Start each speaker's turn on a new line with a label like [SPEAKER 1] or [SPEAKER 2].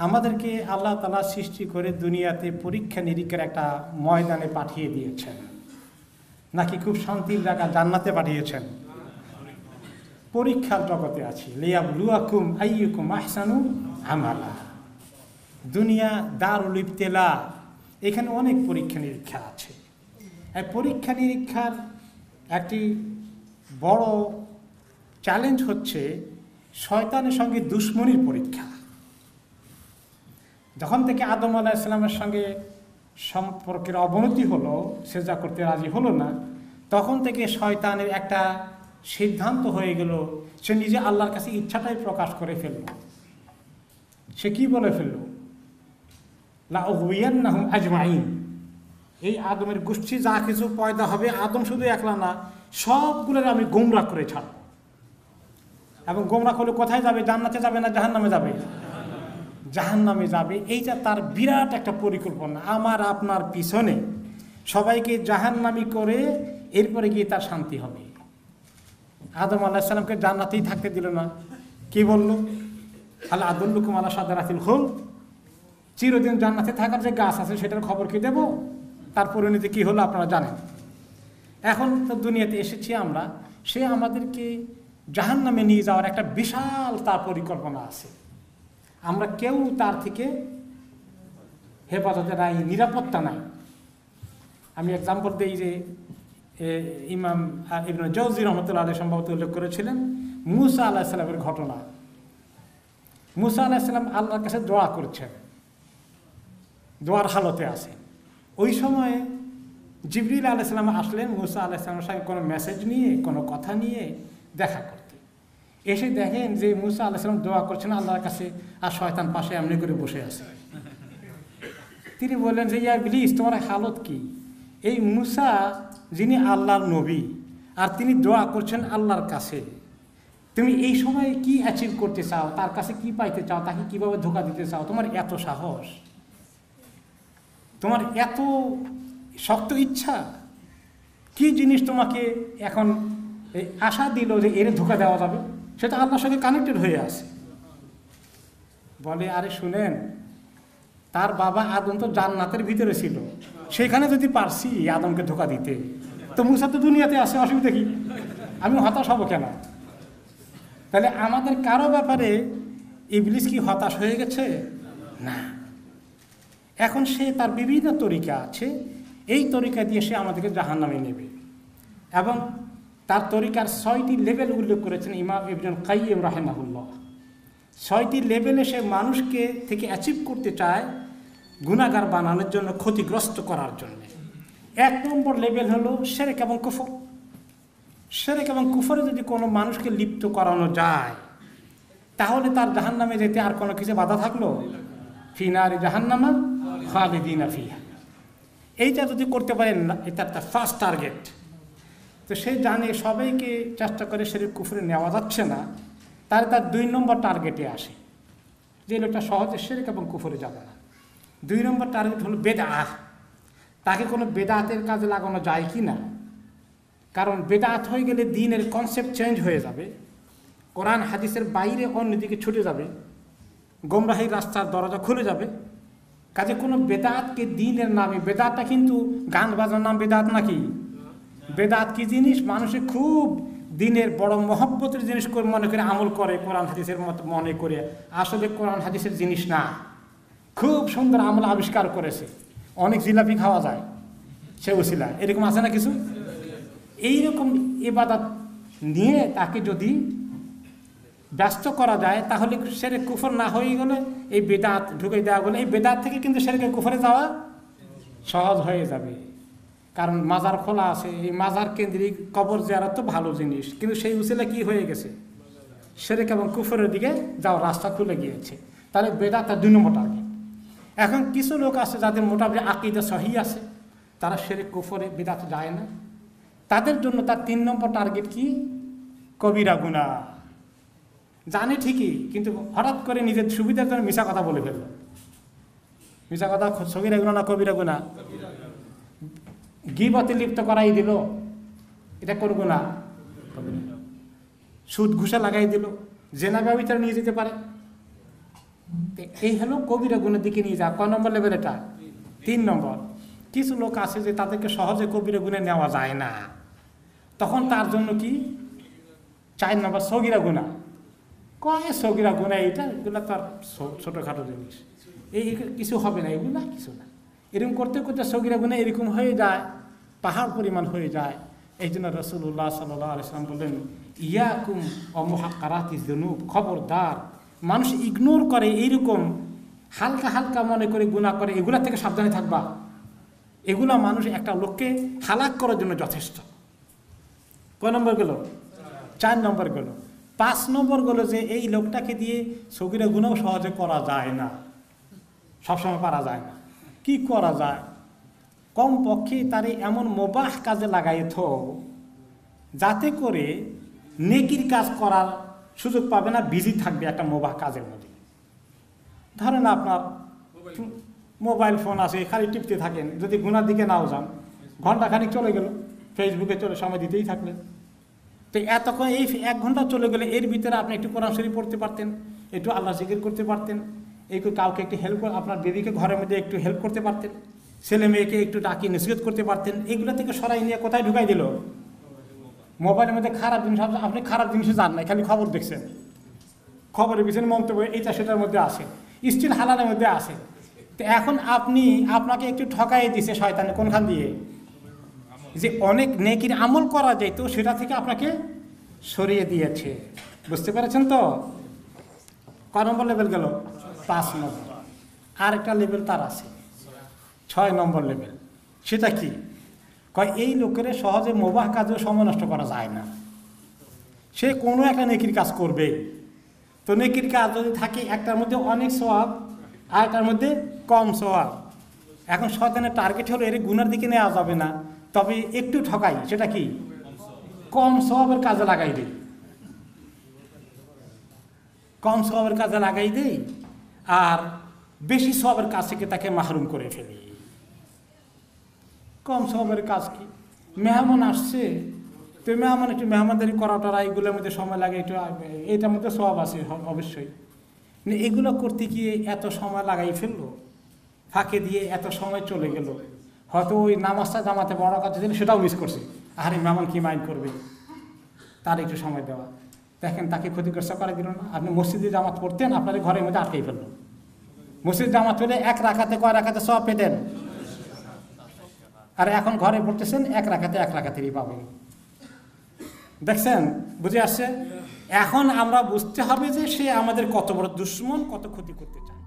[SPEAKER 1] আমাদেরকে আল্লাহ তাআলা সৃষ্টি করে দুনিয়াতে পরীক্ষা নিরীক্ষার একটা ময়দানে পাঠিয়ে দিয়েছেন, নাকি খুব শান্তির জায়গা জান্নাতে পাঠিয়েছেন? পরীক্ষার জগতে আছি। লিয়াবলুয়াকুম আইয়ুকুম আহসানু আমালা। দুনিয়া দারুল ইবতিলা, এখানে অনেক পরীক্ষা নিরীক্ষা আছে। এই পরীক্ষা নিরীক্ষার একটি বড় চ্যালেঞ্জ হচ্ছে শয়তানের সঙ্গে দুশ্মনীর পরীক্ষা। যখন থেকে আদম আলাইহিস সালামের সঙ্গে সম্পর্কের অবনতি হলো, সেজদা করতে রাজি হলো না, তখন থেকে শয়তানের একটা সিদ্ধান্ত হয়ে গেল, সে নিজে আল্লাহর কাছে ইচ্ছাটাই প্রকাশ করে ফেলল। সে কি বলে ফেলল? লা উগওয়িয়ান্নাহুম আজমাইন। এই আদমের গোষ্ঠী যা কিছু পয়দা হবে, আদম শুধু একলা না, সবগুলোর আমি গোমরাহ করে ছাড়ব। এবং গোমরাহ করলে কোথায় যাবে? জান্নাতে যাবে না জাহান্নামে যাবে? জাহান্নামে যাবে। এইটা তার বিরাট একটা পরিকল্পনা। আমার আপনার পিছনে সবাইকে জাহান্নামী করে এরপরে গিয়ে তার শান্তি হবে। আদম আলাইহিস সালামকে জান্নাতেই থাকতে দিল না, কি বলল? আল্লাহ আদুল্লুকুম আলা শাজারাতিল খুলদ। চিরদিন জান্নাতে থাকার যে গাছ আছে সেটার খবর কি দেব? তার পরিণতি কি হলো আপনারা জানেন। এখন তো দুনিয়াতে এসেছি আমরা, সে আমাদেরকে জাহান্নামে নিয়ে যাওয়ার একটা বিশাল তার পরিকল্পনা আছে। আমরা কেউ তার থেকে হেফাজতে নাই, নিরাপত্তা নাই। আমি এক্সাম্পল দিই যে ইমাম ইবনে জাওজি রহমতুল্লাহ আলাইহি সম্ভবত উল্লেখ করেছিলেন মুসা আলাইহিস সালামের ঘটনা। মুসা আলাইহিস সালাম আল্লাহর কাছে দোয়া করছেন, দোয়ার হালতে আছেন। ওই সময়ে জিবরিল আলাইহিস সালাম আসলেন মুসা আলাইহিস সালামের সঙ্গে কোনো মেসেজ নিয়ে, কোনো কথা নিয়ে দেখা করতে। এসে দেখেন যে মুসা আলাইহিস সালাম দোয়া করছেন আল্লাহর কাছে, আর শয়তান পাশে এমনি করে বসে আছে। তিনি বললেন যে ইয়া ইবলিস, তোমার হালত কি? এই মুসা যিনি আল্লাহর নবী, আর তিনি দোয়া করছেন আল্লাহর কাছে, তুমি এই সময়ে কি অ্যাচিভ করতে চাও? তার কাছে কি পাইতে চাও? তাকে কিভাবে ধোঁকা দিতে চাও? তোমার এত সাহস, তোমার এত শক্ত ইচ্ছা, কি জিনিস তোমাকে এখন আশা দিল যে এর ধোঁকা দেওয়া যাবে? সেটা আল্লাহর সঙ্গে কানেক্টেড হয়ে আছে। বলে, আরে শুনেন, তার বাবা আদম তো জান্নাতের ভিতরে ছিল, সেখানে যদি পারছি আদমকে ধোঁকা দিতে, তো মুসা তো দুনিয়াতে আসে, অসুবিধা কি? আমি হতাশ হব কেন? তাহলে আমাদের কারো ব্যাপারে ইবলিস কি হতাশ হয়ে গেছে? না। এখন সে তার বিভিন্ন তরিকা আছে, এই তরিকা দিয়ে সে আমাদেরকে জাহান্নামে নেবে। এবং তার তরিকার 6টি লেভেল উল্লেখ করেছেন ইমাম ইবনুল কাইয়িম রাহিমাহুল্লাহ। 6টি লেভেলে সে মানুষকে থেকে অ্যাচিভ করতে চায় গুনাহগার বানানোর জন্য, ক্ষতিগ্রস্ত করার জন্য। 1 নম্বর লেভেল হলো শিরক এবং কুফর। শিরক এবং কুফরে যদি কোনো মানুষকে লিপ্ত করানো যায়, তাহলে তার জাহান্নামে যেতে আর কোনো কিছু বাধা থাকলো? ফি নারি জাহান্নামা খালিদিনা ফিহা। এইটা যদি করতে পারেন না, এটা একটা ফার্স্ট টার্গেট। তো সে জানে সবাইকে চেষ্টা করে শিরক কুফরে নেওয়া যাচ্ছে না, তার 2 নম্বর টার্গেটে আসে, যে লোকটা সহজে শিরক এবং কুফরে যাবে না। 2 নম্বর টার্গেট হলো বেদাত। তাকে কোনো বেদাতের কাজে লাগানো যায় কি না? কারণ বেদাত হয়ে গেলে দ্বীনের কনসেপ্ট চেঞ্জ হয়ে যাবে, কোরআন হাদিসের বাইরে অন্যদিকে ছুটে যাবে, গোমরাহির রাস্তার দরজা খুলে যাবে। কাজে কোনো বেদাতকে দ্বীনের নামে, বেদাতটা কিন্তু গান বাজার নাম বেদাত নাকি? বেদাত কি জিনিস? মানুষে খুব দ্বীনের বড় মহব্বতের জিনিস করে মনে করে আমল করে, কোরআন হাদিসের মতো মনে করে। আসলে কোরআন হাদিসের জিনিস না, খুব সুন্দর আমল আবিষ্কার করেছে, অনেক জিলাপি খাওয়া যায় সে উসিলা, এরকম আছে না কিছু? এইরকম ইবাদত নিয়ে তাকে যদি ব্যস্ত করা যায়, তাহলে শিরক কুফর না হয়ে গেলে এই বেদাত ঢুকে দেওয়া গেলে এই বেদাত থেকে কিন্তু শিরকে কুফরে যাওয়া সহজ হয়ে যাবে। কারণ মাজার খোলা আছে, এই মাজার কেন্দ্রিক কবর জিয়ারত তো ভালো জিনিস, কিন্তু সেই উসিলা কি হয়ে গেছে? শিরক এবং কুফরের দিকে যাওয়ার রাস্তা খুলে গিয়েছে। তাহলে বেদাত 2 নম্বর টার্গেট। এখন কিছু লোক আছে যাদের মোটামুটি আকীদা সহি আছে, তারা শিরক কুফরে বেদাত যায় না, তাদের জন্য তার 3 নম্বর টার্গেট কি? কবিরা গুনাহ। জানে ঠিকই, কিন্তু হঠাৎ করে নিজের সুবিধার জন্য মিশা কথা বলে ফেলল। মিশা কথা সগীরা গুনাহ না কবিরা গুনাহ? গীবতে লিপ্ত করাই দিল, এটা কোন গুনাহ? সুদ ঘুষা লাগাই দিল, জেনা ব্যভিচার নিয়ে যেতে পারে। এই হলো কবিরা গুণের দিকে নিয়ে যা। কয় নম্বর লেভেল এটা? 3 নম্বর। কিছু লোক আছে যে তাদেরকে সহজে কবিরা গুণে নেওয়া যায় না, তখন তার জন্য কি 4 নম্বর সগিরা গুনাহ। কয় সগিরা গুনাহ এইটা, এগুলো তো আর ছোটোখাটো জিনিস, এই কিছু হবে না, এগুলো কিছু না। এরকম করতে করতে সগিরা গুনাহ এরকম হয়ে যায়, পাহাড় পরিমাণ হয়ে যায়। এই জন্য রাসূলুল্লাহ সাল্লাল্লাহু আলাইহি ওয়াসাল্লাম বললেন, ইয়াকুম ওয়া মুহাক্কারাতিয যুনুব, খবরদার মানুষ ইগনোর করে এইরকম হালকা হালকা মনে করে গুনাহ করে, এগুলা থেকে সাবধানে থাকবা। এগুলা মানুষ একটা লোককে হালাক করার জন্য যথেষ্ট। কয় নম্বর গেল? 4 নম্বর গেল। 5 নম্বর গেল যে এই লোকটাকে দিয়ে সগীরা গুনাহ সহজে করা যায় না, সবসময় পারা যায় না। কি করা যায়? কমপক্ষে তারে এমন মোবাহ কাজে লাগাইত যাতে করে নেকির কাজ করার সুযোগ পাবে না, বিজি থাকবে একটা মোবাহ কাজের মধ্যে। ধরেন আপনার মোবাইল ফোন আছে, খালি টিপতে থাকেন, যদি গুনার দিকে নাও যান, ঘন্টাখানিক চলে গেল, ফেসবুকে চলে সময় দিতেই থাকলেন। তো এতক্ষণ এই 1 ঘন্টা চলে গেলে এর ভিতরে আপনি একটু কোরআন শরীফ পড়তে পারতেন, একটু আল্লাহ জিকির করতে পারতেন, একটু কাউকে একটু হেল্প, আপনার বেবিকে ঘরের মধ্যে একটু হেল্প করতে পারতেন, ছেলে মেয়েকে একটু ডাকি নসিহত করতে পারতেন। এগুলো থেকে সরাই নিয়ে কোথায় ঢুকাই দিল? মোবাইলের মধ্যে খারাপ জিনিস। আপনি খারাপ জিনিসে যান নাই, খালি খবর দেখছেন, খবরের পিছনে মন্তব্য এইটা সেটার মধ্যে আসে, স্টিল হালালের মধ্যে আসে। তো এখন আপনাকে একটু ঠকাই দিছে শয়তানে, কোনখান দিয়ে? যে অনেক নেকির আমল করা যেত সেটা থেকে আপনাকে সরিয়ে দিয়েছে। বুঝতে পেরেছেন তো? কয় নম্বর লেভেল গেল? 5 নম্বর। আর একটা লেভেল তার আছে, 6 নম্বর লেভেল। সেটা কি? কয় এই লোকের সহজে মোবাহ কাজেও সময় নষ্ট করা যায় না, সে কোনো একটা নেকির কাজ করবে। তো নেকির কাজ যদি থাকে, একটার মধ্যে অনেক সওয়াব আর একটার মধ্যে কম সওয়াব। এখন শয়তানের টার্গেট হলো এর গুনার দিকে নেওয়া যাবে না, তবে একটু ঠকাই, সেটা কি? কম সওয়াবের কাজে লাগাই দেই, কম সওয়াবের কাজে লাগাই দেই, আর বেশি সওয়াবের কাজ থেকে তাকে মাহরুম করে ফেলি। কম সওয়াবের কাজ কি? মেহমান আসছে, তো মেহমান একটু মেহমানদারি করাটা, এইগুলোর মধ্যে সময় লাগে, একটু এটার মধ্যে সওয়াব আছে অবশ্যই। এগুলো করতে গিয়ে এত সময় লাগাই ফেললো, ফাঁকে দিয়ে এত সময় চলে গেল, হয়তো ওই নামাজটা জামাতে বড় কাজ ছিল সেটাও মিস করছে। আরে মেহমান কি মাইন্ড করবে, তার একটু সময় দেওয়া। দেখেন তাকে ক্ষতিগ্রস্ত করে দিল না। আপনি মসজিদে জামাত পড়তেন, আপনার ঘরের মধ্যে আটকেই ফেললো। মসজিদ জামাত পেলে 1 রাকাতে কয় রাকাতে সওয়াব পেতেন, আর এখন ঘরে পড়তেছেন 1 রাকাতে 1 রাকাতেরই পাবেন। দেখছেন? বুঝে আসছে? এখন আমরা বুঝতে হবে যে সে আমাদের কত বড় দুশমন, কত ক্ষতি করতে চায়।